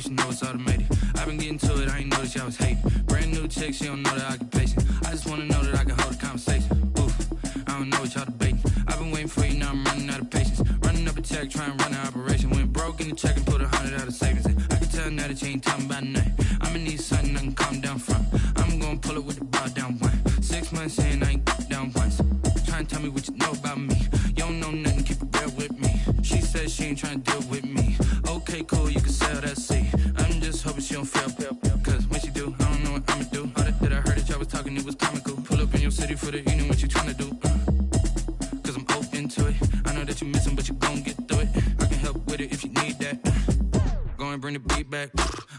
you should know it's automated. I've been getting to it, I ain't noticed y'all was hating. Brand new chick, she don't know the occupation. I just wanna know that I can hold a conversation. Oof, I don't know what y'all debating. I've been waiting for you, now I'm running out of patience. Running up a check, trying to run an operation. Went broke in the check and put 100 out of savings in. I can tell now that you ain't talking about nothing. I'ma need something I can calm down from. I'm gonna pull it with the bar down one. 6 months in, I ain't down once. Trying to tell me what you know about me. You don't know nothing, keep it real with me. She said she ain't trying to deal with me. Okay, cool, you can sell that seat. I'm just hoping she don't fail. Cause when she do, I don't know what I'ma do. All that I heard that y'all was talking, it was comical. Pull up in your city for the evening, what you trying to do? Cause I'm open to it. I know that you're missing, but you gon' get through it. I can help with it if you need that. Go and bring the beat back.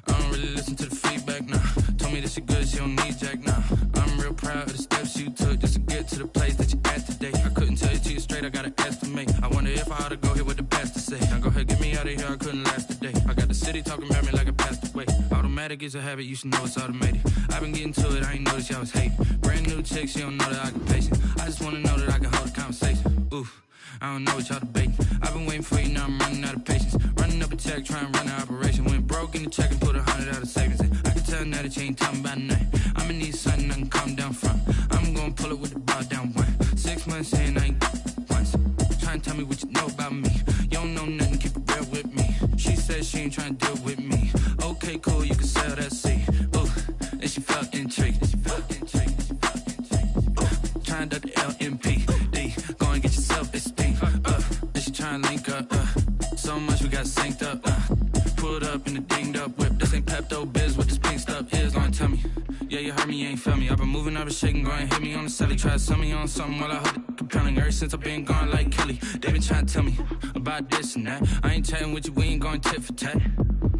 I don't really listen to the feedback, nah. Told me that she good, she don't need jack, nah. I'm real proud of the steps you took just to get to the place that you at today. I couldn't tell you to you straight, I gotta estimate. I wonder if I ought to go here with the best to say. Now go ahead, get me out of here, I couldn't last a day. I got the city talking about me like I passed away. Automatic is a habit, you should know it's automated. I've been getting to it, I ain't noticed y'all was hating. Brand new chick, she don't know the occupation. I just wanna know that I can hold a conversation. Oof, I don't know what y'all debating. I've been waiting for you, now I'm running out of patience. Running up a check, trying to run an operation. Went broke in the check and put 100 out of savings in. I can tell now that you ain't talking about nothing. I'ma need something I can calm down from. I'm gonna pull it with the bar down one. 6 months in, I ain't once. Trying to tell me what you know about me. You don't know nothing, keep it real with me. She said she ain't trying to deal with me. Okay, cool, you can sell that seat. Ooh, and she felt intrigued. Trying to duck the LMPD. Go and get yourself esteem. And she trying to link up. So much we got synced up. Pulled up in the dinged up whip. This ain't Pepto Biz, what this pink stuff is. Gonna tell me. Yeah, you heard me, you ain't felt me. I've been moving, I've been shaking, go and hit me on the celly. Try to sell me on something while I hold it compelling. Ever since I've been gone like Kelly, they been trying to tell me about this and that. I ain't chatting with you, we ain't going tit for tat.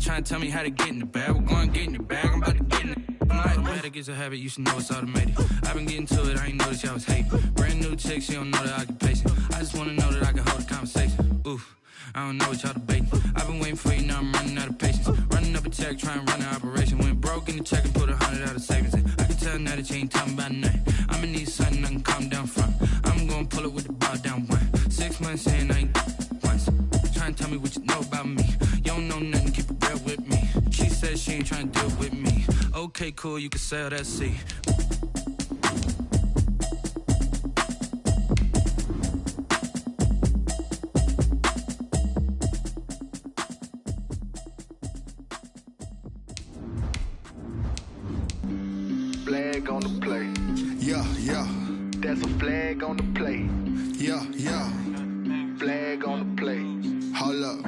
Trying to tell me how to get in the bag. We're going to get in the bag, I'm about to get in it. Automatic is a habit, you should know it's automated. I've been getting to it, I ain't noticed y'all was hating. Brand new chick, she don't know the occupation. I just wanna know that I can hold a conversation. Oof, I don't know what y'all debating. I've been waiting for you, now I'm running out of patience. Running up a check, trying to run an operation. Went broke in the check and put 100 out of savings in. I can tell now that you ain't talking about nothing. I'ma need something I can calm down from. I'm gonna pull it with the bar down one. 6 months in, I ain't once. Trying to tell me what you know about me. You don't know nothing, keep it real with me. She said she ain't trying to deal with me. Okay, cool, you can sell that seat. Flag on the play. Yeah, yeah. That's a flag on the play. Yeah, yeah. Flag on the play. Hold up.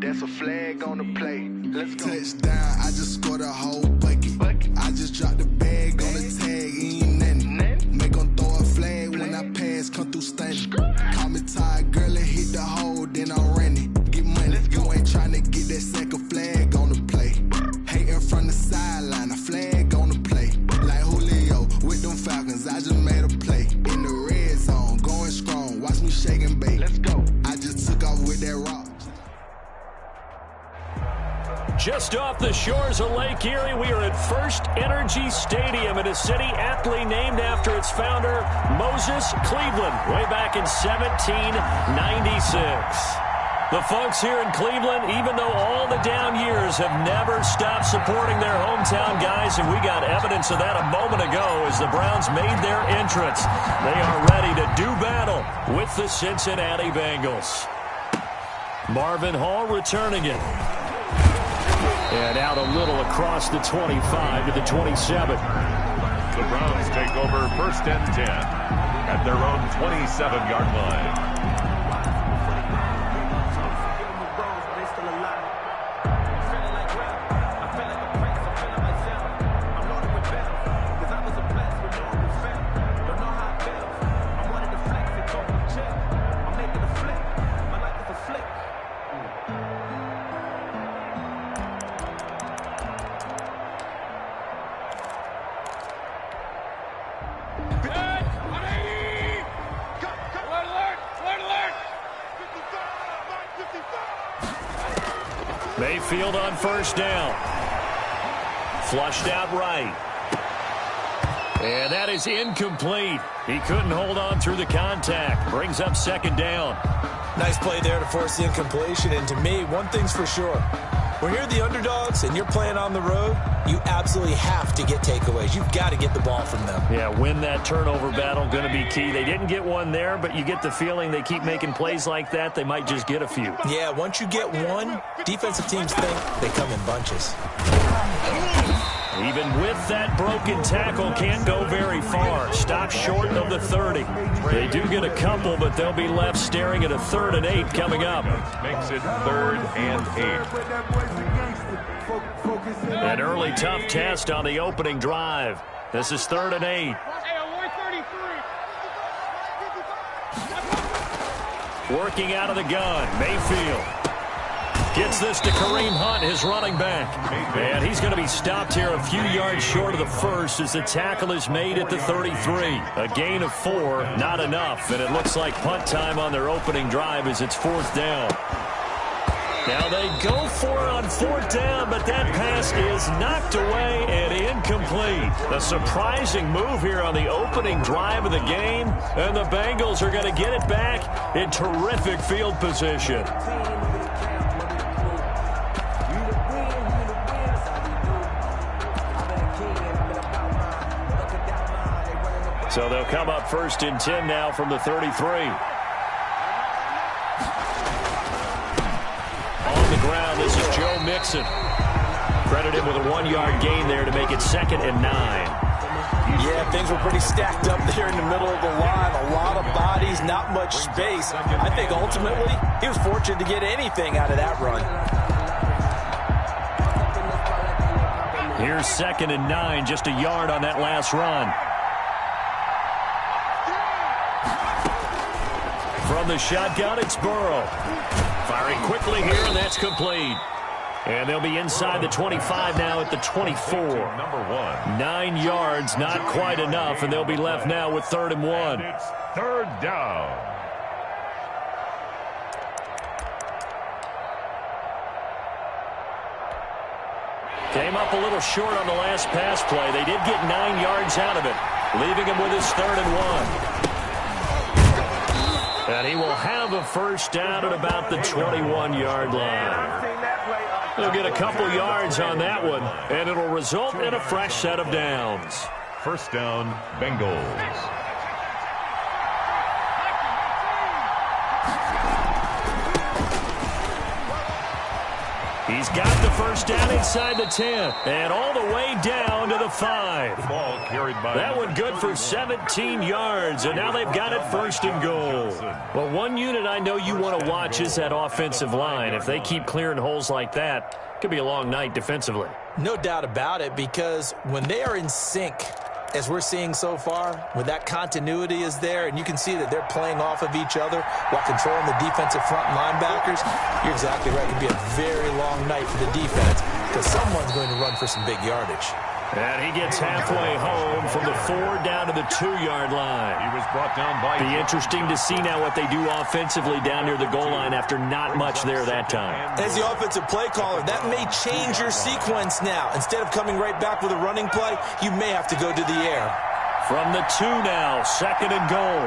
That's a flag on the play. Let's go. Touchdown, I just scored a whole bucket. I just dropped the bag on the tag, ain't nothing. Make 'em throw a flag when I pass, come through stunning. Call me tired, girl, and hit the hole, then I'm running. Get money, you ain't tryna get that second flag on the play. Hating from the sideline, a flag on the play. Like Julio with them Falcons, I just made a play. In the red zone, going strong, watch me shake and bake. Let's go. I just took off with that rock. Just off the shores of Lake Erie, we are at First Energy Stadium in a city aptly named after its founder, Moses Cleveland, way back in 1796. The folks here in Cleveland, even though all the down years, have never stopped supporting their hometown guys, and we got evidence of that a moment ago as the Browns made their entrance. They are ready to do battle with the Cincinnati Bengals. Marvin Hall returning it. And out a little across the 25 to the 27. The Browns take over 1st and 10 at their own 27-yard line. Mayfield on 1st down. Flushed out right. And that is incomplete. He couldn't hold on through the contact. Brings up 2nd down. Nice play there to force the incompletion. And to me, one thing's for sure. When you're the underdogs and you're playing on the road, you absolutely have to get takeaways. You've got to get the ball from them. Yeah, win that turnover battle, going to be key. They didn't get one there, but you get the feeling they keep making plays like that, they might just get a few. Yeah, once you get one, defensive teams think they come in bunches. Even with that broken tackle, can't go very far. Stop short of the 30. They do get a couple, but they'll be left staring at a 3rd and 8 coming up. Makes it 3rd and 8. An early tough test on the opening drive. This is 3rd and 8. Working out of the gun, Mayfield. Gets this to Kareem Hunt, his running back. And he's going to be stopped here a few yards short of the first as the tackle is made at the 33. A gain of 4, not enough. And it looks like punt time on their opening drive as it's 4th down. Now they go for it on 4th down, but that pass is knocked away and incomplete. A surprising move here on the opening drive of the game. And the Bengals are going to get it back in terrific field position. So they'll come up 1st and 10 now from the 33. On the ground, this is Joe Mixon. Credit him with a 1-yard gain there to make it 2nd and 9. Yeah, things were pretty stacked up there in the middle of the line. A lot of bodies, not much space. I think ultimately he was fortunate to get anything out of that run. Here's 2nd and 9, just a yard on that last run. From the shotgun, it's Burrow. Firing quickly here, and that's complete. And they'll be inside the 25 now at the 24. Number 1. 9 yards, not quite enough, and they'll be left now with 3rd and 1. It's 3rd down. Came up a little short on the last pass play. They did get 9 yards out of it, leaving him with his 3rd and 1. And he will have a 1st down at about the 21-yard line. They'll get a couple yards on that one, and it'll result in a fresh set of downs. 1st down, Bengals. He's got the 1st down inside the 10, and all the way down to the 5. Ball carried by that one good for 17 yards, and now they've got it 1st and goal. Well, one unit I know you want to watch is that offensive line. If they keep clearing holes like that, it could be a long night defensively. No doubt about it, because when they are in sync, as we're seeing so far, when that continuity is there, and you can see that they're playing off of each other while controlling the defensive front linebackers, you're exactly right. It could be a very long night for the defense because someone's going to run for some big yardage. And he gets halfway home from the 4 down to the 2-yard line. He was brought down by... Be interesting to see now what they do offensively down near the goal line after not much there that time. As the offensive play caller, that may change your sequence now. Instead of coming right back with a running play, you may have to go to the air. From the 2 now, 2nd and goal.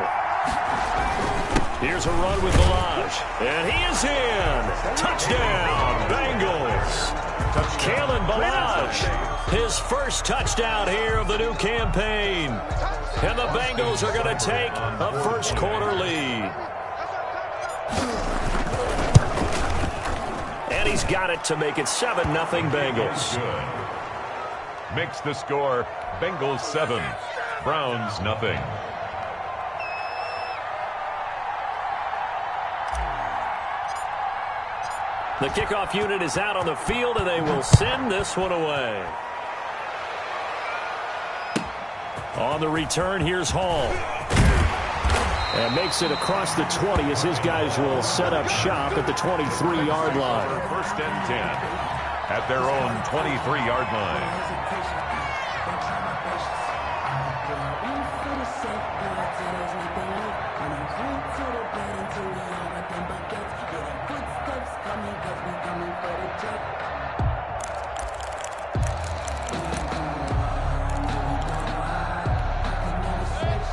Here's a run with Balaj. And he is in. Touchdown, Bengals. Kalen Balaj, his 1st touchdown here of the new campaign. And the Bengals are going to take a 1st quarter lead. And he's got it to make it 7-0 Bengals. Good. Makes the score Bengals 7, Browns nothing. The kickoff unit is out on the field, and they will send this one away. On the return, here's Hall. And makes it across the 20 as his guys will set up shop at the 23-yard line. 1st and 10 at their own 23-yard line.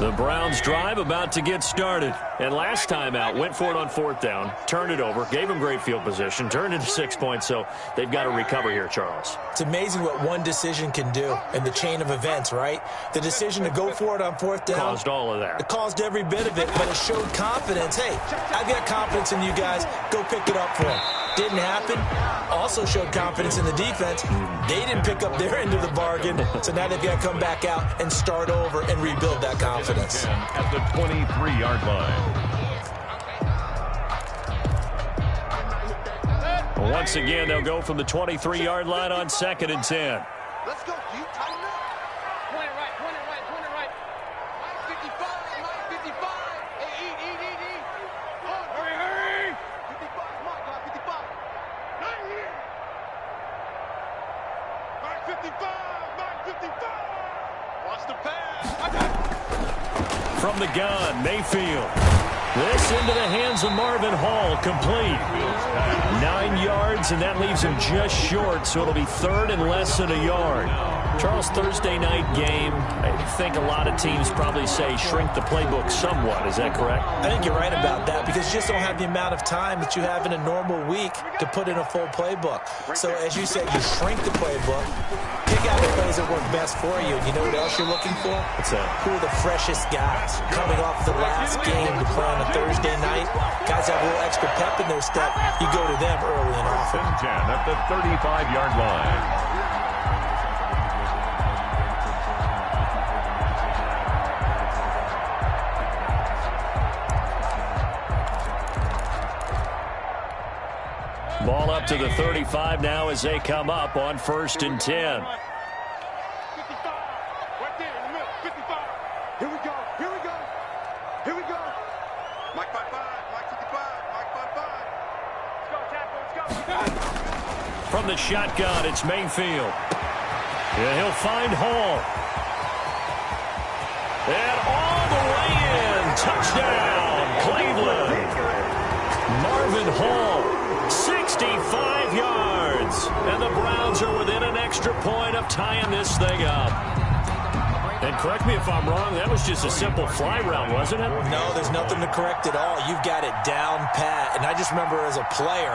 The Browns drive about to get started. And last time out, went for it on 4th down, turned it over, gave them great field position, turned into 6 points, so they've got to recover here, Charles. It's amazing what one decision can do in the chain of events, right? The decision to go for it on 4th down. Caused all of that. It caused every bit of it, but it showed confidence. Hey, I've got confidence in you guys. Go pick it up for them. Didn't happen. Also showed confidence in the defense. They didn't pick up their end of the bargain, so now they've got to come back out and start over and rebuild that confidence. At the 23-yard line. Once again, they'll go from the 23-yard line on 2nd and 10. Let's go, G. Tighten up. Point it right, point it right, point it right. Mike 55, Mike 55. Hey, eat. Hurry. 55, Mike, 55. Right here. Mike 55. Watch the pass. From the gun, Mayfield. This into the hands of Marvin Hall, complete. 9 yards, and that leaves him just short, so it'll be 3rd and less than a yard. Charles, Thursday night game, I think a lot of teams probably say shrink the playbook somewhat. Is that correct? I think you're right about that because you just don't have the amount of time that you have in a normal week to put in a full playbook. So as you said, you shrink the playbook, pick out the plays that work best for you. You know what else you're looking for? What's that? Who are the freshest guys coming off the last game to play on a Thursday night? Guys have a little extra pep in their step. You go to them early and often. 10 at the 35-yard line. Ball up to the 35 now as they come up on 1st and 10. 55. Right there in the middle. 55. Here we go. Mike 55. Mike 55. Mike 55. Let's go, Tackle. Let's go. From the shotgun, it's Mayfield. Yeah, he'll find Hall. And all the way in. Touchdown, Cleveland. Marvin Hall. 65 yards, and the Browns are within an extra point of tying this thing up. And correct me if I'm wrong, that was just a simple fly route, wasn't it? No, there's nothing to correct at all. You've got it down pat. And I just remember as a player,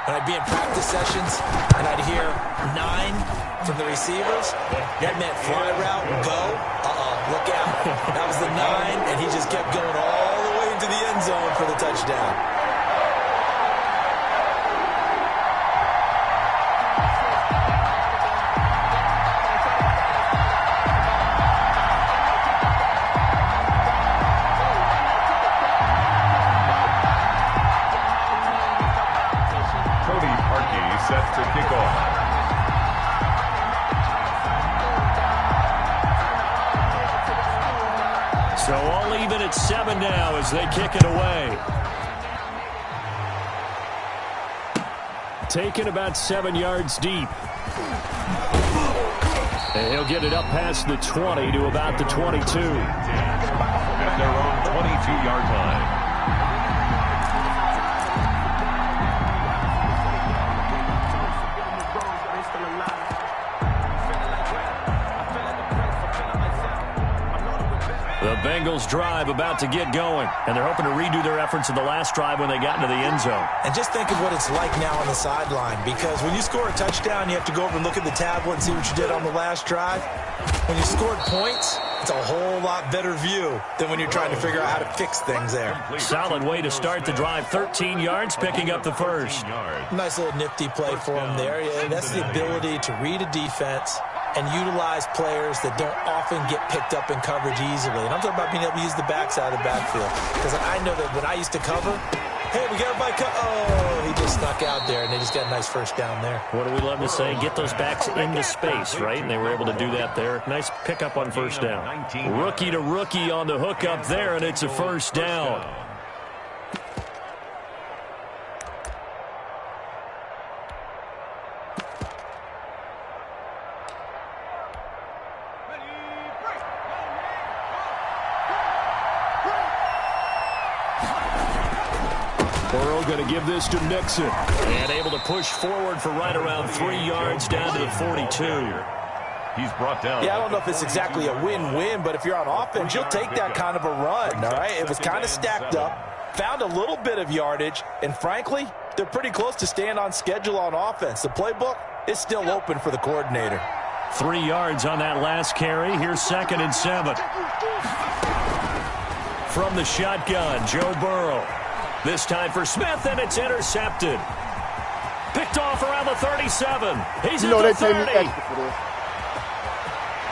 when I'd be in practice sessions, and I'd hear 9 from the receivers, that meant fly route, go, look out. That was the 9, and he just kept going all the way into the end zone for the touchdown. Set to kick off. So all even at 7 now as they kick it away. Taken about 7 yards deep. And he'll get it up past the 20 to about the 22. At their own 22-yard line. The Bengals drive about to get going, and they're hoping to redo their efforts in the last drive when they got into the end zone. And just think of what it's like now on the sideline, because when you score a touchdown, you have to go over and look at the tablet and see what you did on the last drive. When you scored points, it's a whole lot better view than when you're trying to figure out how to fix things there. Solid way to start the drive, 13 yards, picking up the first. Nice little nifty play for him there. Yeah, that's the ability to read a defense and utilize players that don't often get picked up in coverage easily. And I'm talking about being able to use the backside of the backfield. Because I know that when I used to cover, hey, we got my oh, he just snuck out there, and they just got a nice first down there. What do we love to say? Get those backs into space, right? And they were able to do that there. Nice pickup on first down. Rookie to rookie on the hook up there, and it's a first down. Going to give this to Nixon. And able to push forward for right around 3 yards down to the 42. He's brought down. Yeah, I don't know if it's exactly a win-win, but if you're on offense, you'll take that kind of a run, all right? It was kind of stacked up, found a little bit of yardage, and frankly, they're pretty close to staying on schedule on offense. The playbook is still open for the coordinator. 3 yards on that last carry. Here's 2nd and 7. From the shotgun, Joe Burrow. This time for Smith, and it's intercepted. Picked off around the 37. He's in the 30.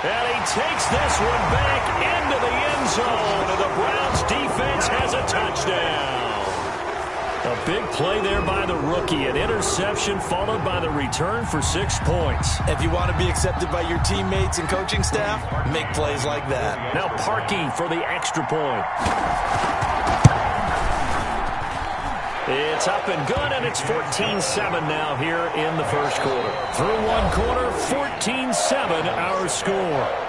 And he takes this one back into the end zone, and the Browns defense has a touchdown. A big play there by the rookie. An interception followed by the return for 6 points. If you want to be accepted by your teammates and coaching staff, make plays like that. Now Parkey for the extra point. It's up and good, and it's 14-7 now here in the first quarter. Through one quarter, 14-7 our score.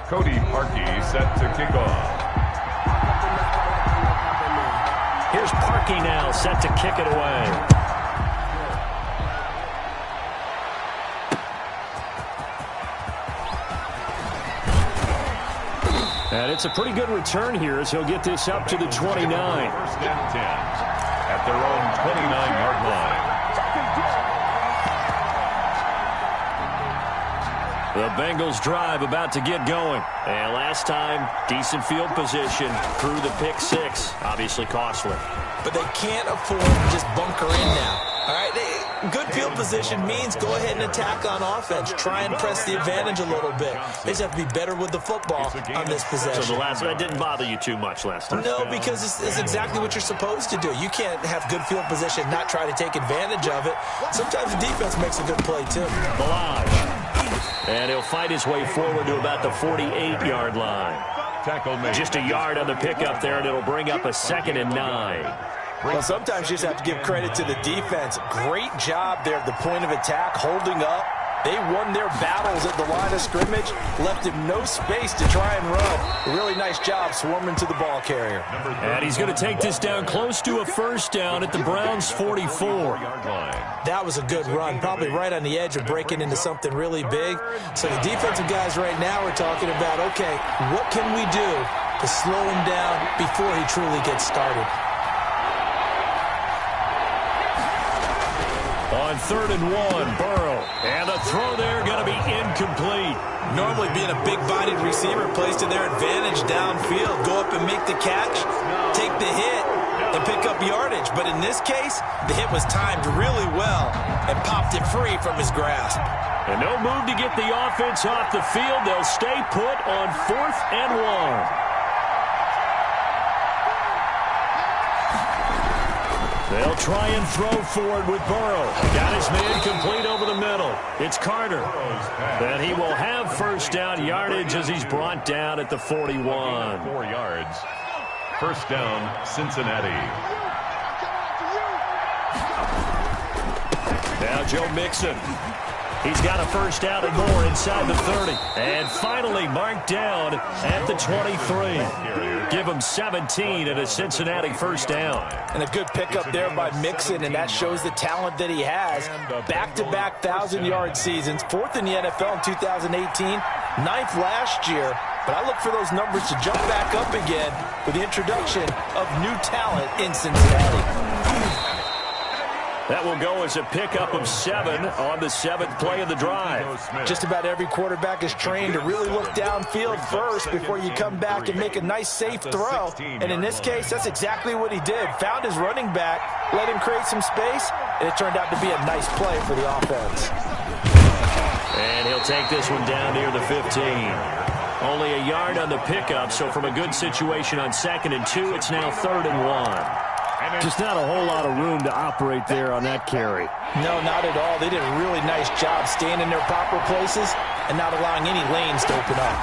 Cody Parkey set to kick off. Here's Parkey now set to kick it away. And it's a pretty good return here as he'll get this up to the 29. 1st and 10 at their own 29-yard line. The Bengals drive about to get going. And last time, decent field position. Threw the pick 6. Obviously costly. But they can't afford to just bunker in now. All right, good field position means go ahead and attack on offense. Try and press the advantage a little bit. They just have to be better with the football on this possession. So that didn't bother you too much last time? No, because it's exactly what you're supposed to do. You can't have good field position, not try to take advantage of it. Sometimes the defense makes a good play, too. Balaj. And he'll fight his way forward to about the 48-yard line. Tackle made. Just a yard on the pickup there, and it'll bring up a 2nd and 9. Well, sometimes you just have to give credit to the defense. Great job there at the point of attack, holding up. They won their battles at the line of scrimmage, left him no space to try and run. A really nice job swarming to the ball carrier. And he's going to take this down close to a 1st down at the Browns' 44. That was a good run, probably right on the edge of breaking into something really big. So the defensive guys right now are talking about, okay, what can we do to slow him down before he truly gets started? On 3rd and 1, Burrow. And the throw there going to be incomplete. Normally being a big-bodied receiver plays to their advantage downfield. Go up and make the catch, take the hit, and pick up yardage. But in this case, the hit was timed really well and popped it free from his grasp. And no move to get the offense off the field. They'll stay put on 4th and 1. They'll try and throw forward with Burrow. Got his man complete over the middle. It's Carter. And he will have 1st down yardage as he's brought down at the 41. 4 yards. 1st down, Cincinnati. Now Joe Mixon. He's got a 1st down and more inside the 30. And finally marked down at the 23. Give him 17 and a Cincinnati 1st down. And a good pickup there by Mixon, and that shows the talent that he has. Back-to-back 1,000-yard seasons, 4th in the NFL in 2018, 9th last year. But I look for those numbers to jump back up again with the introduction of new talent in Cincinnati. That will go as a pickup of 7 on the 7th play of the drive. Just about every quarterback is trained to really look downfield first before you come back and make a nice, safe throw. And in this case, that's exactly what he did. Found his running back, let him create some space, and it turned out to be a nice play for the offense. And he'll take this one down near the 15. Only a yard on the pickup, so from a good situation on 2nd and 2, it's now 3rd and 1. Just not a whole lot of room to operate there on that carry. No, not at all. They did a really nice job staying in their proper places and not allowing any lanes to open up.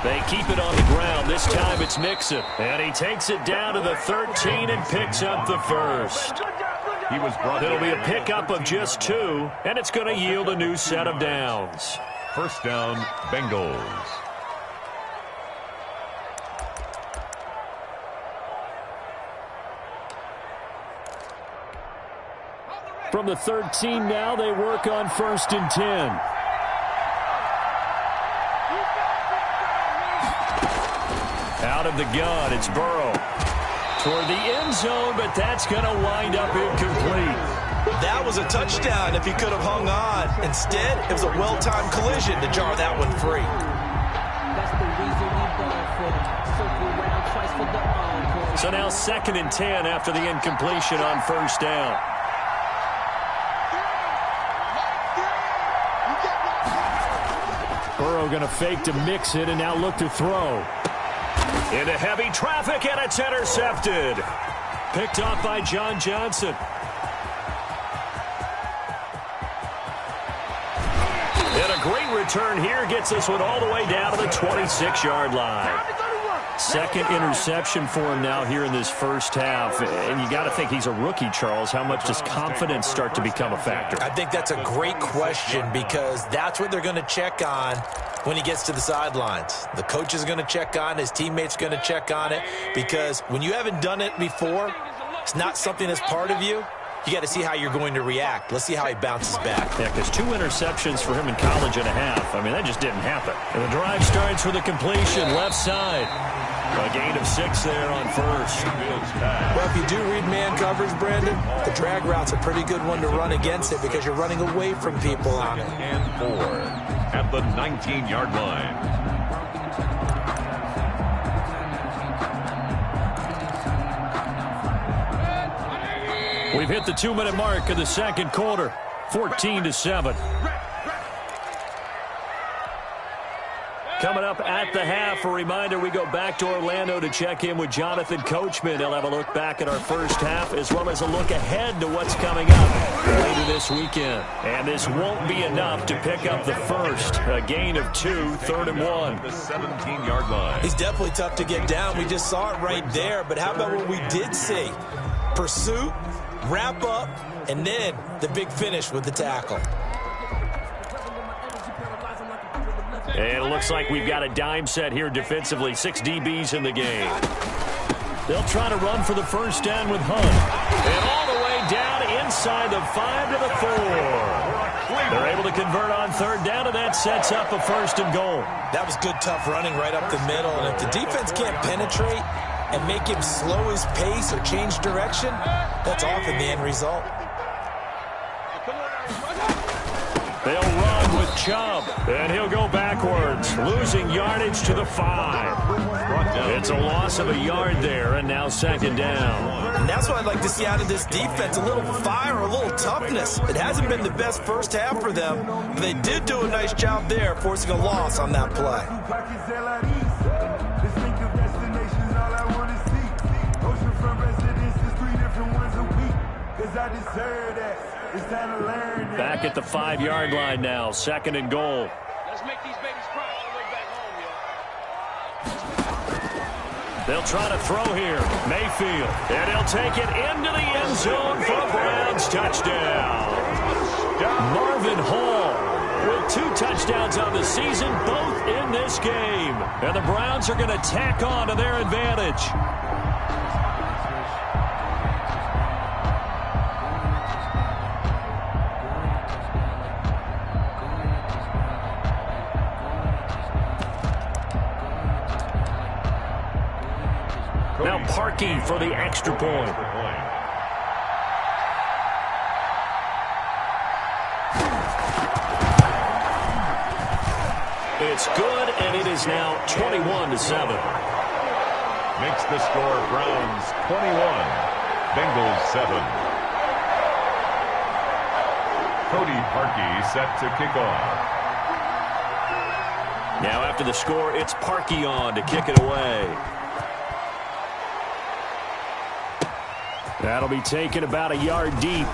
They keep it on the ground. This time it's Mixon. And he takes it down to the 13 and picks up the 1st. It'll be a pickup of just 2, and it's going to yield a new set of downs. 1st down, Bengals. From the 13 now, they work on 1st and 10. Out of the gun, it's Burrow. Toward the end zone, but that's going to wind up incomplete. That was a touchdown if he could have hung on. Instead, it was a well-timed collision to jar that one free. So now 2nd and 10 after the incompletion on 1st down. Burrow going to fake to mix it and now look to throw. Into heavy traffic, and it's intercepted. Picked off by John Johnson. And a great return here gets this one all the way down to the 26-yard line. 2nd interception for him now here in this first half. And you got to think he's a rookie, Charles. How much does confidence start to become a factor? I think that's a great question because that's what they're going to check on when he gets to the sidelines. The coach is going to check on it. His teammates going to check on it because when you haven't done it before, it's not something that's part of you. You got to see how you're going to react. Let's see how he bounces back. Yeah, because 2 interceptions for him in college and a half. I mean, that just didn't happen. And the drive starts with a completion left side. A gain of 6 there on 1st. Well, if you do read man coverage, Brandon, the drag route's a pretty good one to run against it because you're running away from people on it. And 4 at the 19-yard line. We've hit the 2-minute mark of the 2nd quarter, 14-7. Coming up at the half, a reminder, we go back to Orlando to check in with Jonathan Coachman. He'll have a look back at our first half as well as a look ahead to what's coming up later this weekend. And this won't be enough to pick up the first. A gain of 2, 3rd and 1. The 17-yard line. He's definitely tough to get down. We just saw it right there. But how about what we did see? Pursuit, wrap up, and then the big finish with the tackle. And it looks like we've got a dime set here defensively. 6 DBs in the game. They'll try to run for the first down with Hunt. And all the way down inside the 5 to the 4. They're able to convert on 3rd down, and that sets up a 1st and goal. That was good, tough running right up the middle. And if the defense can't penetrate and make him slow his pace or change direction, that's often the end result. They'll run with Chubb, and he'll go backwards, losing yardage to the 5. It's a loss of a yard there, and now 2nd down. And that's what I'd like to see out of this defense, a little fire, a little toughness. It hasn't been the best first half for them, but they did do a nice job there, forcing a loss on that play. Back at the 5-yard line now, 2nd and goal. Let's make these babies cry all the way back home, yo. They'll try to throw here. Mayfield. And he'll take it into the end zone for a Browns touchdown. Marvin Hall with 2 touchdowns on the season, both in this game. And the Browns are going to tack on to their advantage. Now Parkey for the extra point. It's good, and it is now 21-7. Makes the score Browns 21, Bengals 7. Cody Parkey set to kick off. Now after the score, it's Parkey on to kick it away. That'll be taken about a yard deep.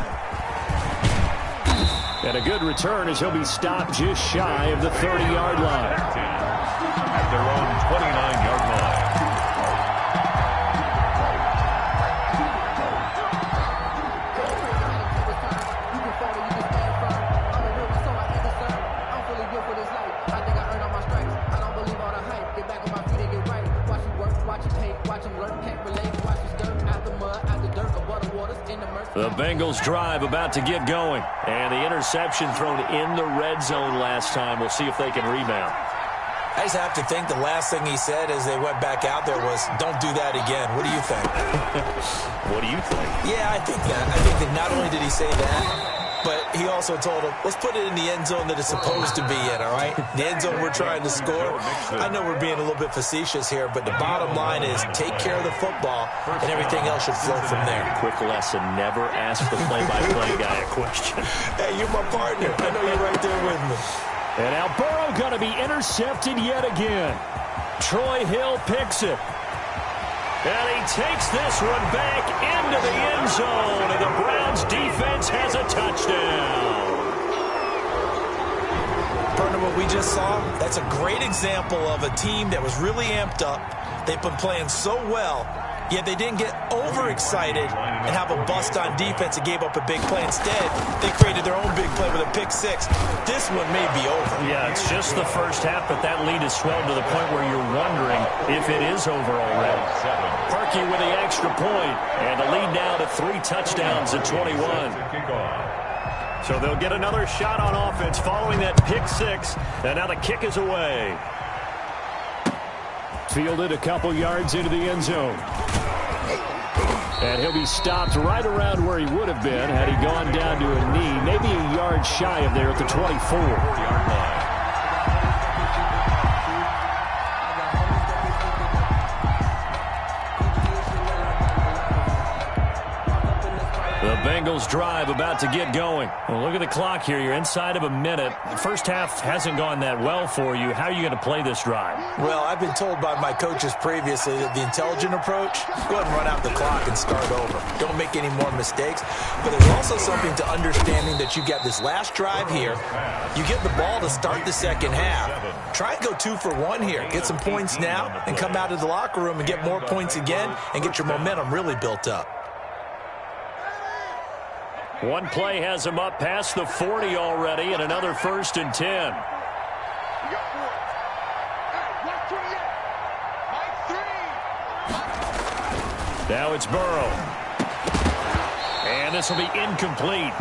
And a good return as he'll be stopped just shy of the 30-yard line. At their own 29-yard line. The Bengals drive about to get going. And the interception thrown in the red zone last time. We'll see if they can rebound. I just have to think the last thing he said as they went back out there was, don't do that again. What do you think? What do you think? Yeah, I think that. I think that not only did he say that, but he also told him, let's put it in the end zone that it's supposed to be in, all right? The end zone we're trying to score. I know we're being a little bit facetious here, but the bottom line is take care of the football, and everything else should flow from there. Quick lesson, never ask the play-by-play guy a question. Hey, you're my partner. I know you're right there with me. And now Burrow going to be intercepted yet again. Troy Hill picks it. And he takes this one back into the end zone, and the Browns defense has a touchdown. Partner, what we just saw, that's a great example of a team that was really amped up. They've been playing so well, yet they didn't get overexcited and have a bust on defense and gave up a big play. Instead, they created their own big play with a pick six. This one may be over. Yeah, it's just the first half, but that lead has swelled to the point where you're wondering if it is over already. Perky with the extra point, and the lead now to 3 touchdowns at 21. So they'll get another shot on offense following that pick six, and now the kick is away. Fielded a couple yards into the end zone. And he'll be stopped right around where he would have been had he gone down to a knee, maybe a yard shy of there at the 24-yard line. The Bengals drive about to get going. Well, look at the clock here. You're inside of a minute. The first half hasn't gone that well for you. How are you going to play this drive? Well, I've been told by my coaches previously that the intelligent approach, go ahead and run out the clock and start over. Don't make any more mistakes. But there's also something to understanding that you got this last drive here. You get the ball to start the second half. Try and go 2 for 1 here. Get some points now and come out of the locker room and get more points again and get your momentum really built up. One play has him up past the 40 already, and another 1st and 10. Now it's Burrow. And this will be incomplete.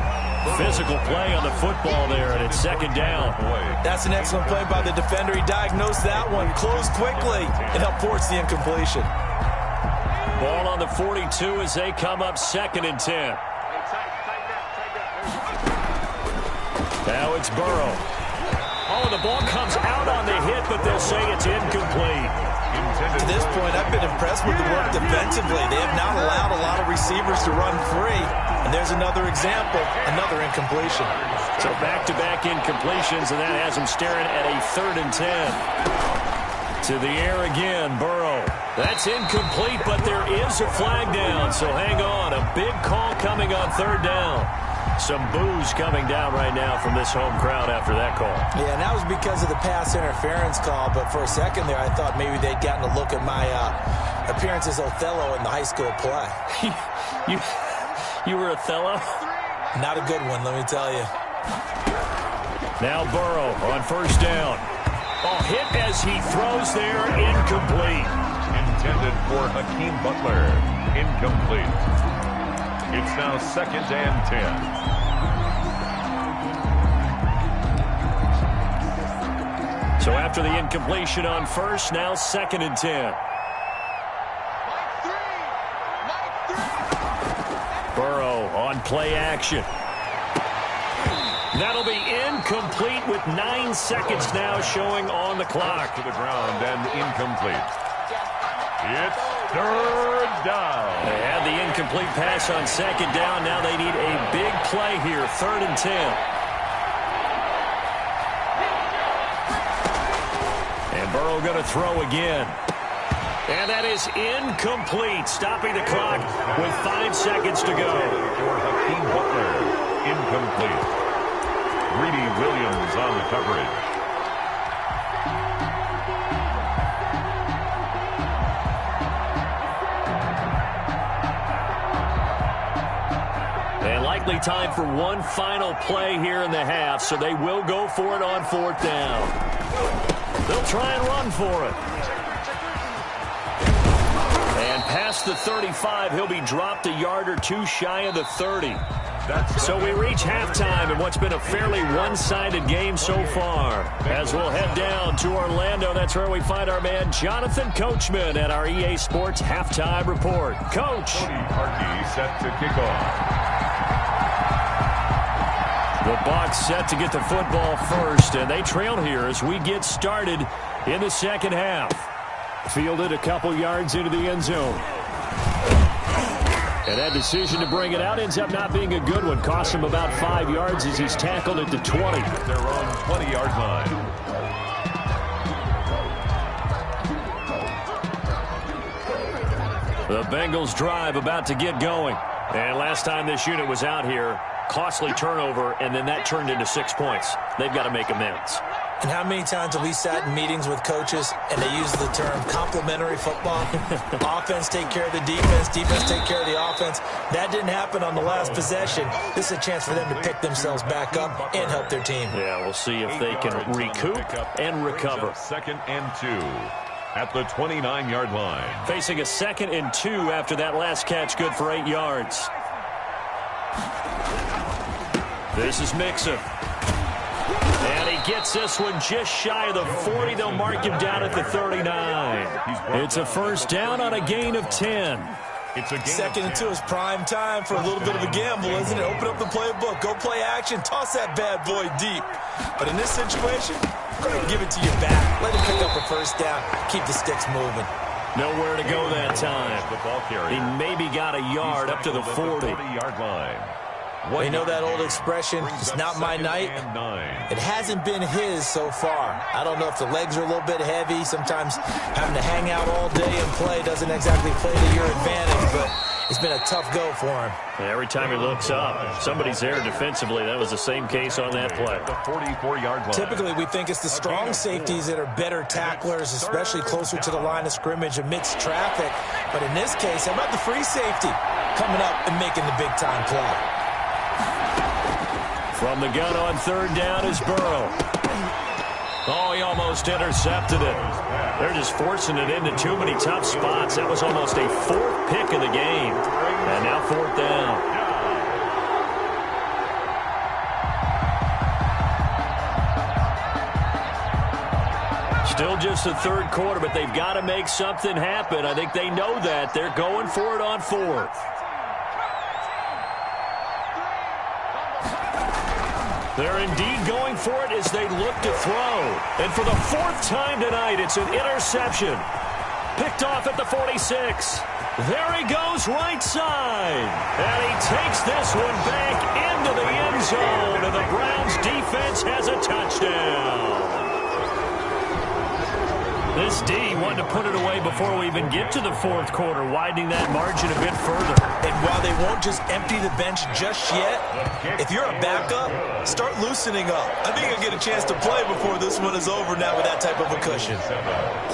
Physical play on the football there, and it's 2nd down. That's an excellent play by the defender. He diagnosed that one, closed quickly, and helped force the incompletion. Ball on the 42 as they come up 2nd and 10. Now it's Burrow. Oh, the ball comes out on the hit, but they'll say it's incomplete. To this point, I've been impressed with the work defensively. They have not allowed a lot of receivers to run free. And there's another example, another incompletion. So back-to-back incompletions, and that has them staring at a 3rd and 10. To the air again, Burrow. That's incomplete, but there is a flag down, so hang on. A big call coming on 3rd down. Some boos coming down right now from this home crowd after that call. Yeah, and that was because of the pass interference call, but for a second there I thought maybe they'd gotten a look at my appearance as Othello in the high school play. You were Othello? Not a good one, let me tell you. Now Burrow on 1st down. Oh, hit as he throws there, incomplete. Intended for Hakeem Butler, incomplete. It's now 2nd and 10. So after the incompletion on 1st, now 2nd and 10. Burrow on play action. That'll be incomplete with 9 seconds now showing on the clock. To the ground and incomplete. It's 3rd down. They had the incomplete pass on 2nd down. Now they need a big play here, 3rd and 10. And Burrow going to throw again. And that is incomplete, stopping the clock with 5 seconds to go. For Hakeem Butler, incomplete. Greedy Williams on the coverage. And likely time for one final play here in the half, so they will go for it on 4th down. They'll try and run for it. And past the 35. He'll be dropped a yard or two shy of the 30. So we reach halftime in what's been a fairly one-sided game so far. As we'll head down to Orlando, that's where we find our man Jonathan Coachman at our EA Sports Halftime Report. Coach. Parkey set to kick off. The Bucs set to get the football first, and they trail here as we get started in the second half. Fielded a couple yards into the end zone. And that decision to bring it out ends up not being a good one. Costs him about 5 yards as he's tackled at the 20. Their own 20-yard line. The Bengals drive about to get going. And last time this unit was out here, costly turnover, and then that turned into 6 points. They've got to make amends. And how many times have we sat in meetings with coaches and they use the term complementary football? Offense take care of the defense, defense take care of the offense. That didn't happen on the last possession. This is a chance for them to pick themselves back up and help their team. Yeah, we'll see if they can recoup and recover. 2nd and 2 at the 29-yard line. Facing a 2nd and 2 after that last catch, good for 8 yards. This is Mixon. And he gets this one just shy of the 40. They'll mark him down at the 39. It's a first down on a gain of 10. It's a 2nd and 2 is prime time for a little bit of a gamble, isn't it? Open up the playbook, go play action, toss that bad boy deep. But in this situation, go ahead and give it to your back. Let him pick up a first down, keep the sticks moving. Nowhere to go that time. He maybe got a yard up to the 40. 40-yard line. You know that old expression, it's not my night? It hasn't been his so far. I don't know if the legs are a little bit heavy. Sometimes having to hang out all day and play doesn't exactly play to your advantage, but it's been a tough go for him. And every time he looks up, somebody's there defensively. That was the same case on that play. The 44-yard line. Typically, we think it's the strong safeties that are better tacklers, especially closer to the line of scrimmage amidst traffic. But in this case, how about the free safety coming up and making the big-time play? From the gun on 3rd down is Burrow. Oh, he almost intercepted it. They're just forcing it into too many tough spots. That was almost a 4th pick of the game. And now 4th down. Still just the 3rd quarter, but they've got to make something happen. I think they know that. They're going for it on 4th. They're indeed going for it as they look to throw. And for the 4th time tonight, it's an interception. Picked off at the 46. There he goes right side. And he takes this one back into the end zone. And the Browns defense has a touchdown. This D wanted to put it away before we even get to the 4th quarter, widening that margin a bit further. And while they won't just empty the bench just yet, if you're a backup, start loosening up. I think you'll get a chance to play before this one is over now with that type of a cushion.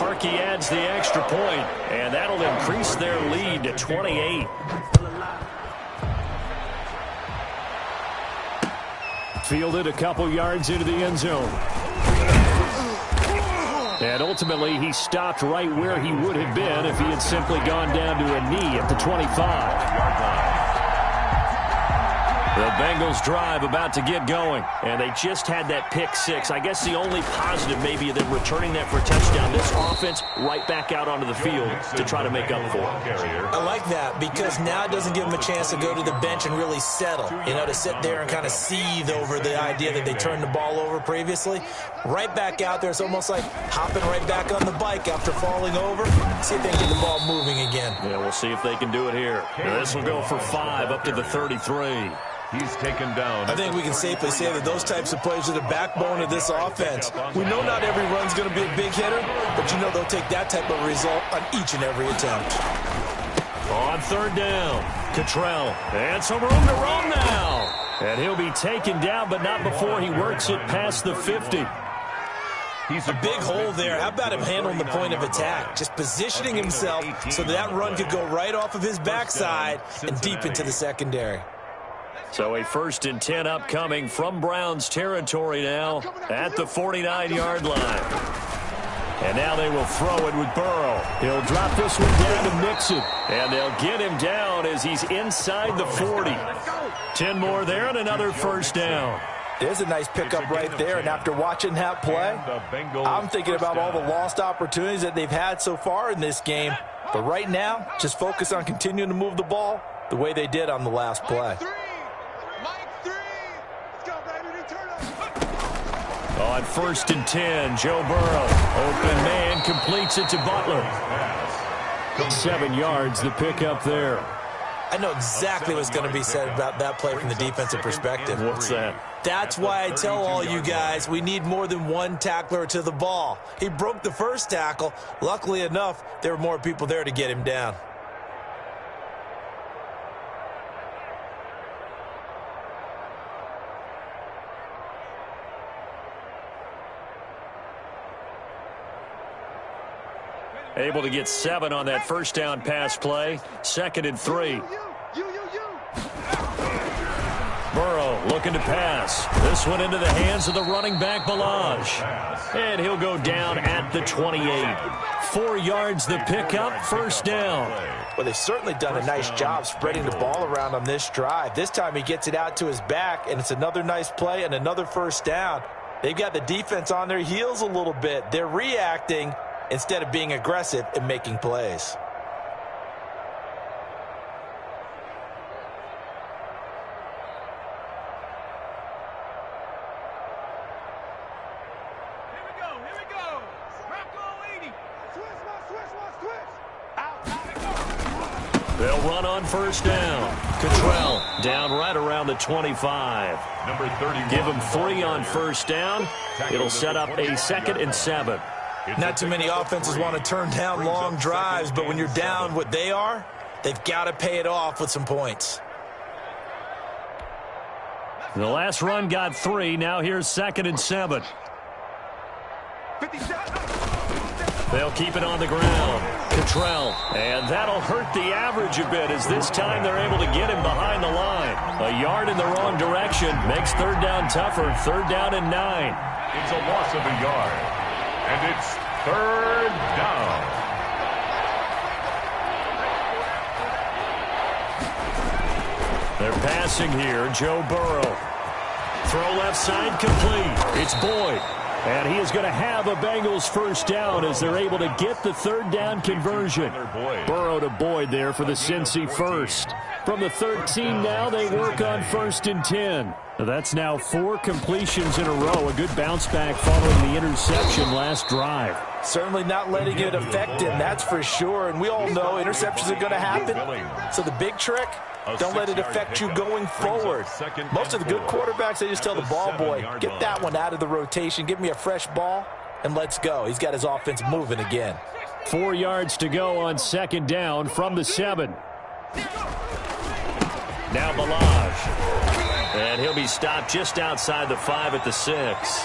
Parkey adds the extra point, and that'll increase their lead to 28. Fielded a couple yards into the end zone. And ultimately, he stopped right where he would have been if he had simply gone down to a knee at the 25-yard line. The Bengals drive about to get going, and they just had that pick 6. I guess the only positive maybe of them returning that for a touchdown. This offense right back out onto the field to try to make up for it. I like that because now it doesn't give them a chance to go to the bench and really settle. You know, to sit there and kind of seethe over the idea that they turned the ball over previously. Right back out there, it's almost like hopping right back on the bike after falling over. See if they can get the ball moving again. Yeah, we'll see if they can do it here. Now, this will go for 5 up to the 33. He's taken down. I think we can safely say that those types of plays are the backbone of this offense. We know not every run's going to be a big hitter, but you know they'll take that type of result on each and every attempt. On 3rd down, Cottrell. And some room to roam now. And he'll be taken down, but not before he works it past the 50. He's a big hole there. How about him handling the point of attack? Just positioning himself so that run could go right off of his backside and deep into the secondary. So a 1st and 10 upcoming from Browns territory now at the 49-yard line. And now they will throw it with Burrow. He'll drop this one down to Mixon. And they'll get him down as he's inside the 40. 10 more there and another first down. There's a nice pickup right there, and after watching that play, I'm thinking about all the lost opportunities that they've had so far in this game. But right now, just focus on continuing to move the ball the way they did on the last play. On 1st and 10, Joe Burrow. Open man, completes it to Butler. 7 yards, the pickup there. I know exactly what's going to be said about that play from the defensive perspective. What's that? That's why I tell all you guys we need more than one tackler to the ball. He broke the first tackle. Luckily enough, there were more people there to get him down. Able to get 7 on that first down pass play. 2nd and 3. Burrow looking to pass. This one into the hands of the running back, Balaj. And he'll go down at the 28. 4 yards the pickup, first down. Well, they've certainly done a nice job spreading the ball around on this drive. This time he gets it out to his back, and it's another nice play and another first down. They've got the defense on their heels a little bit. They're reacting instead of being aggressive and making plays. They'll run on first down. Cottrell down right around the 25. Number 31. Give him 3 on first down. It'll set up a 2nd and 7. Not too many offenses want to turn down long drives, but when you're down what they are, they've got to pay it off with some points. The last run got 3. Now here's 2nd and 7. They'll keep it on the ground. Cottrell. And that'll hurt the average a bit as this time they're able to get him behind the line. A yard in the wrong direction makes 3rd down tougher. 3rd down and 9. It's a loss of a yard. And it's 3rd down. They're passing here. Joe Burrow. Throw left side complete. It's Boyd. And he is going to have a Bengals first down as they're able to get the 3rd down conversion. Burrow to Boyd there for the Cincy first. From the 13 now, they work on 1st and 10. That's now 4 completions in a row. A good bounce back following the interception last drive. Certainly not letting it affect him, that's for sure. And we all know interceptions are going to happen. So the big trick, don't let it affect you going forward. Most of the good quarterbacks, they just tell the ball boy, get that one out of the rotation, give me a fresh ball, and let's go. He's got his offense moving again. 4 yards to go on 2nd down from the 7. Now Balaj. And he'll be stopped just outside the 5 at the 6.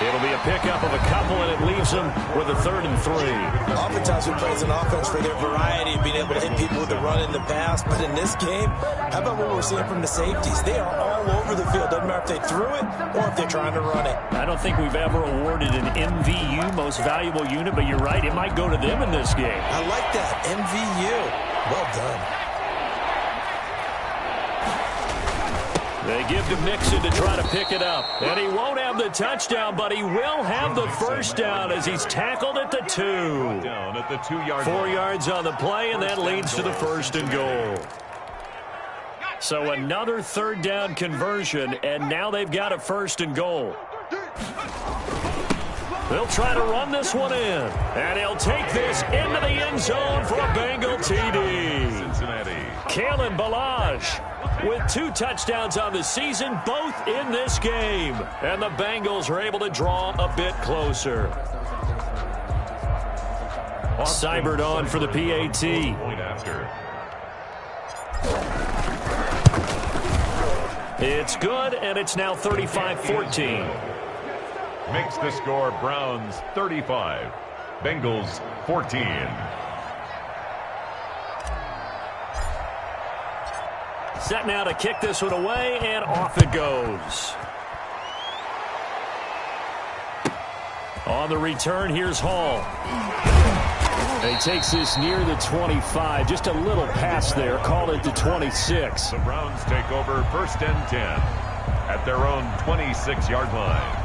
It'll be a pickup of a couple, and it leaves them with a 3rd and 3. Oftentimes we praise an offense for their variety of being able to hit people with the run in the pass. But in this game, how about what we're seeing from the safeties? They are all over the field. Doesn't matter if they threw it or if they're trying to run it. I don't think we've ever awarded an MVU, most valuable unit, but you're right. It might go to them in this game. I like that. MVU. Well done. They give to Mixon to try to pick it up. And he won't have the touchdown, but he will have the first down as he's tackled at the 2. Down at the 2-yard 4 yards on the play, and that leads to the 1st and goal. So another 3rd down conversion, and now they've got a 1st and goal. They'll try to run this one in. And he'll take this into the end zone for a Bengal TD. Cincinnati. Kalen Balaj with 2 touchdowns on the season, both in this game. And the Bengals are able to draw a bit closer. Seibert on for the PAT. Point after. It's good, and it's now 35-14. Makes the score Browns 35, Bengals 14. Set now to kick this one away, and off it goes. On the return, here's Hall. He takes this near the 25. Just a little pass there. Call it the 26. The Browns take over 1st and 10 at their own 26-yard line.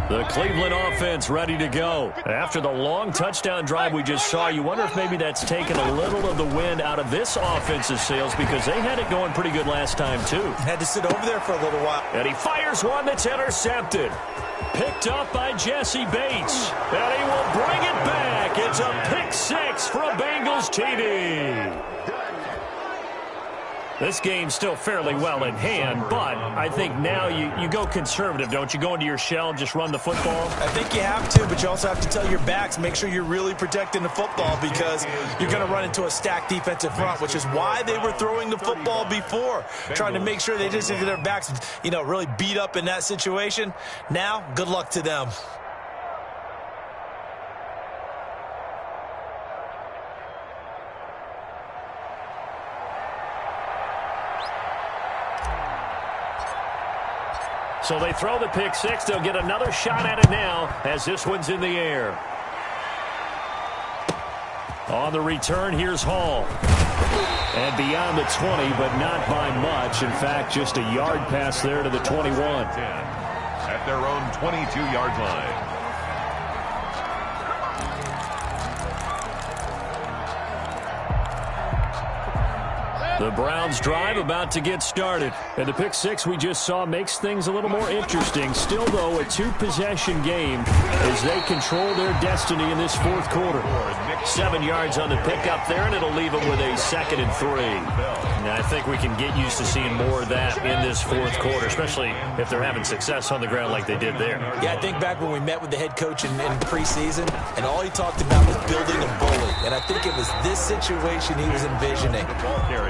The Cleveland offense ready to go. After the long touchdown drive we just saw, you wonder if maybe that's taken a little of the wind out of this offense's sails because they had it going pretty good last time, too. Had to sit over there for a little while. And he fires one that's intercepted. Picked up by Jesse Bates. And he will bring it back. It's a pick six for a Bengals TD. This game's still fairly well in hand, but I think now you go conservative, don't you? Go into your shell and just run the football? I think you have to, but you also have to tell your backs, make sure you're really protecting the football because you're going to run into a stacked defensive front, which is why they were throwing the football before, trying to make sure they just get their backs, really beat up in that situation. Now, good luck to them. So they throw the pick six. They'll get another shot at it now as this one's in the air. On the return, here's Hall. And beyond the 20, but not by much. In fact, just a yard pass there to the 21. At their own 22-yard line. The Browns drive about to get started. And the pick six we just saw makes things a little more interesting. Still, though, a two-possession game as they control their destiny in this fourth quarter. 7 yards on the pickup there, and it'll leave them with a 2nd and 3. And I think we can get used to seeing more of that in this fourth quarter, especially if they're having success on the ground like they did there. Yeah, I think back when we met with the head coach in preseason, and all he talked about was building a bully. And I think it was this situation he was envisioning.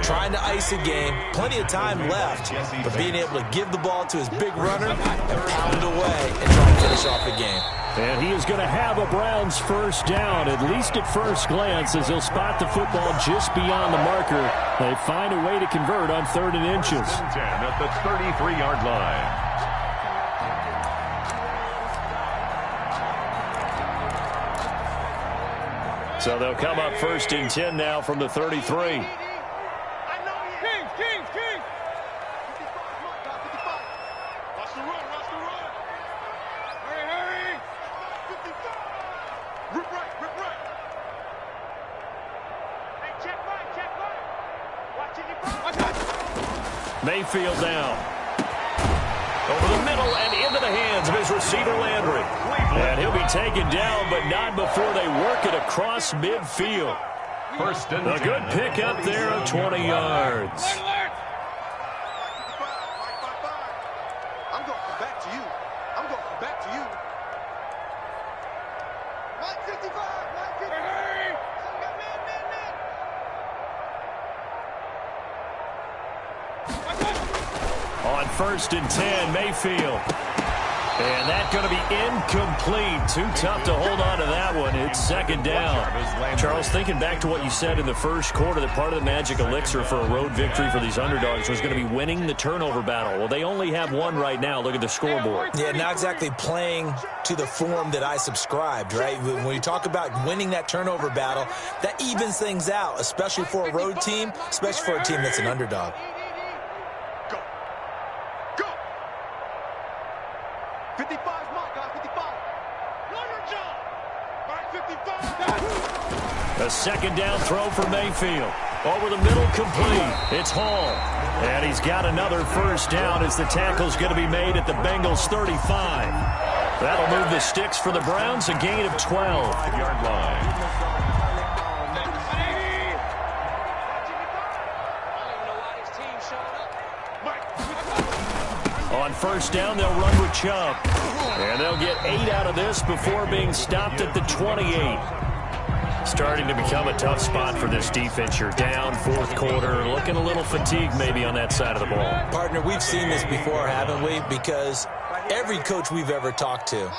Trying to ice a game, plenty of time left, but being able to give the ball to his big runner and pound away and try to finish off the game. And he is going to have a Browns first down, at least at first glance, as he'll spot the football just beyond the marker. They find a way to convert on 3rd and inches. 10 at the 33-yard line. So they'll come up 1st and 10 now from the 33. Mayfield down. Over the middle and into the hands of his receiver, Landry. And he'll be taken down, but not before they work it across midfield. First and a good pick up there of 20 yards. I'm going to come back to you. I'm going to come back to you. 955, 955. On 1st and 10, Mayfield. And that's going to be incomplete. Too tough to hold on to that one. It's 2nd down. Charles, thinking back to what you said in the first quarter, that part of the magic elixir for a road victory for these underdogs was going to be winning the turnover battle. Well, they only have one right now. Look at the scoreboard. Yeah, not exactly playing to the form that I subscribed, right? When you talk about winning that turnover battle, that evens things out, especially for a road team, especially for a team that's an underdog. A 2nd down throw for Mayfield. Over the middle, complete. It's Hall. And he's got another first down as the tackle's going to be made at the Bengals 35. That'll move the sticks for the Browns, a gain of 12. 5-yard line. On 1st down, they'll run with Chubb. And they'll get 8 out of this before being stopped at the 28. Starting to become a tough spot for this defense. You're down fourth quarter, looking a little fatigued maybe on that side of the ball. Partner, we've seen this before, haven't we? Because every coach we've ever talked to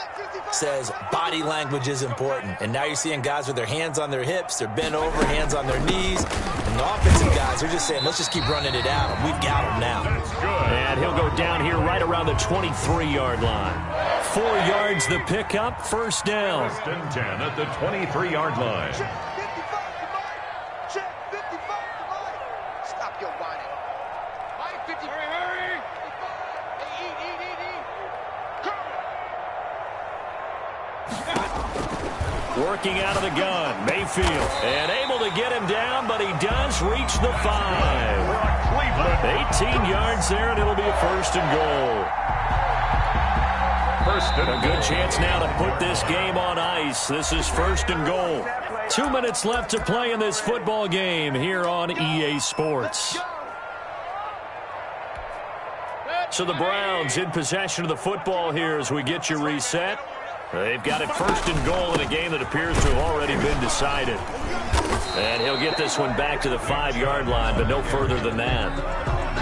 says body language is important. And now you're seeing guys with their hands on their hips, they're bent over, hands on their knees. And the offensive guys are just saying, let's just keep running it at them. We've got them now. And he'll go down here right around the 23-yard line. 4 yards the pickup, first down. First and 10 at the 23-yard line. Check 55 to Mike. Check 55 to Mike. Stop your whining. Mike 50. Hurry. 55. Hey, eat. Come. Working out of the gun, Mayfield. And able to get him down, but he does reach the 5. 18 yards there, and it'll be a first and goal. A good chance now to put this game on ice. This is first and goal. 2 minutes left to play in this football game here on EA Sports. So the Browns in possession of the football here as we get you reset. They've got it first and goal in a game that appears to have already been decided. And he'll get this one back to the 5-yard line, but no further than that.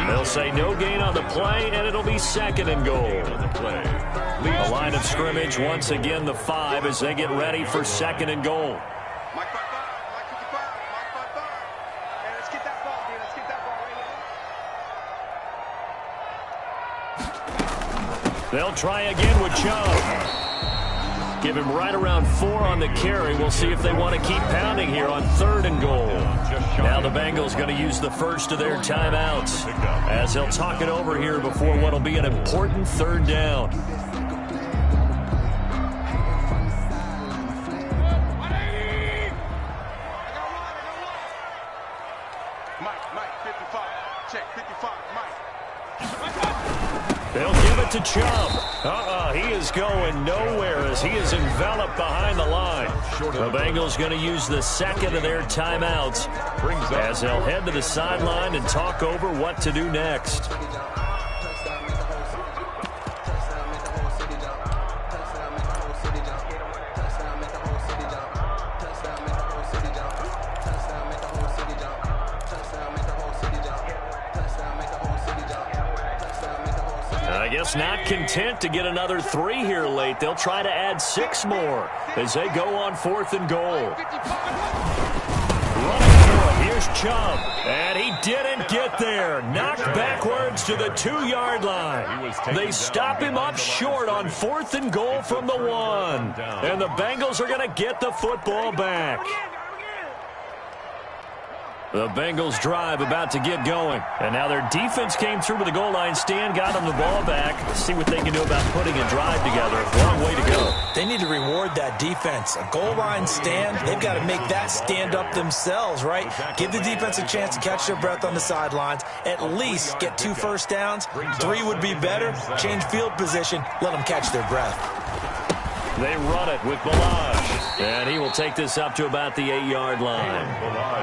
They'll say no gain on the play, and it'll be second and goal. The line of scrimmage, once again, the 5 as they get ready for second and goal. Mike 55. Mike 55. Mike 55. Hey, let's get that ball, dude. Let's get that ball right now. They'll try again with Chubb. Give him right around 4 on the carry. We'll see if they want to keep pounding here on third and goal. Now the Bengals going to use the first of their timeouts as they'll talk it over here before what will be an important third down. Mike 55. Check 55. Mike. They'll give it to Chubb. He is going nowhere as he is enveloped behind the line. The Bengals going to use the second of their timeouts as they'll head to the sideline and talk over what to do next. I guess not content to get another 3 here late. They'll try to add 6 more as they go on fourth and goal. Running through it, here's Chubb. And he didn't get there. Knocked backwards to the 2-yard line. They stop him up short on fourth and goal from the 1. And the Bengals are going to get the football back. The Bengals drive about to get going. And now their defense came through with the goal line stand, got them the ball back. Let's see what they can do about putting a drive together. Long way to go. They need to reward that defense. A goal line stand, they've got to make that stand up themselves, right? Give the defense a chance to catch their breath on the sidelines. At least get 2 first downs. 3 would be better. Change field position. Let them catch their breath. They run it with Balaj. And he will take this up to about the 8-yard line.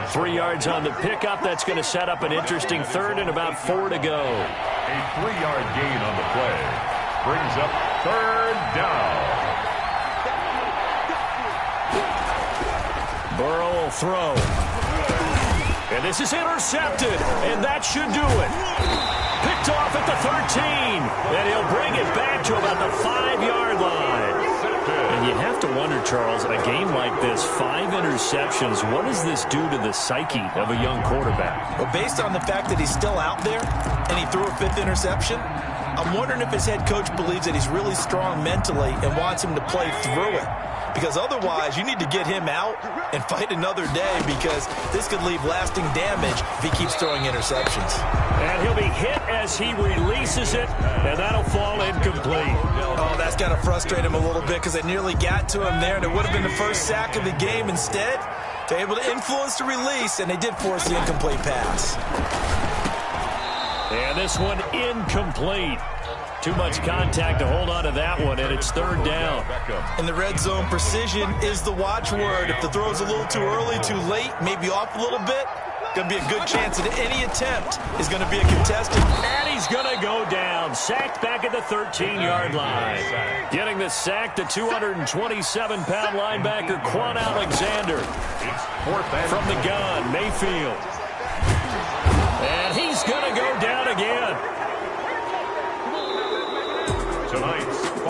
3 yards on the pickup. That's going to set up an interesting third and about 4 to go. A 3-yard gain on the play brings up third down. Burrow will throw. And this is intercepted. And that should do it. Picked off at the 13. And he'll bring it back to about the 5-yard line. And you have to wonder, Charles, a game like this, 5 interceptions, what does this do to the psyche of a young quarterback? Well, based on the fact that he's still out there and he threw a 5th interception, I'm wondering if his head coach believes that he's really strong mentally and wants him to play through it. Because otherwise, you need to get him out and fight another day because this could leave lasting damage if he keeps throwing interceptions. And he'll be hit as he releases it, and that'll fall incomplete. Oh, that's got to frustrate him a little bit because it nearly got to him there, and it would have been the first sack of the game. Instead, they're able to influence the release, and they did force the incomplete pass. And this one incomplete. Too much contact to hold on to that one, and it's third down. In the red zone, precision is the watchword. If the throw's a little too early, too late, maybe off a little bit, Going to be a good chance that any attempt is going to be a contested. And he's going to go down. Sacked back at the 13-yard line. Getting the sack, the 227-pound linebacker, Quan Alexander. From the gun, Mayfield. And he's going to go down again.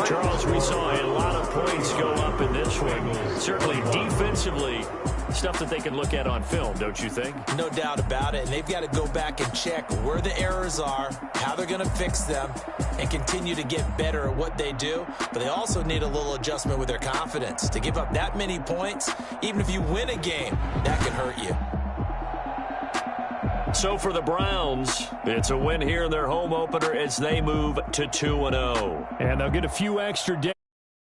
Charles, we saw a lot of points go up in this one. Certainly defensively, stuff that they can look at on film, don't you think? No doubt about it. And they've got to go back and check where the errors are, how they're going to fix them, and continue to get better at what they do. But they also need a little adjustment with their confidence. To give up that many points, even if you win a game, that can hurt you. So for the Browns, it's a win here in their home opener as they move to 2-0. And they'll get a few extra days.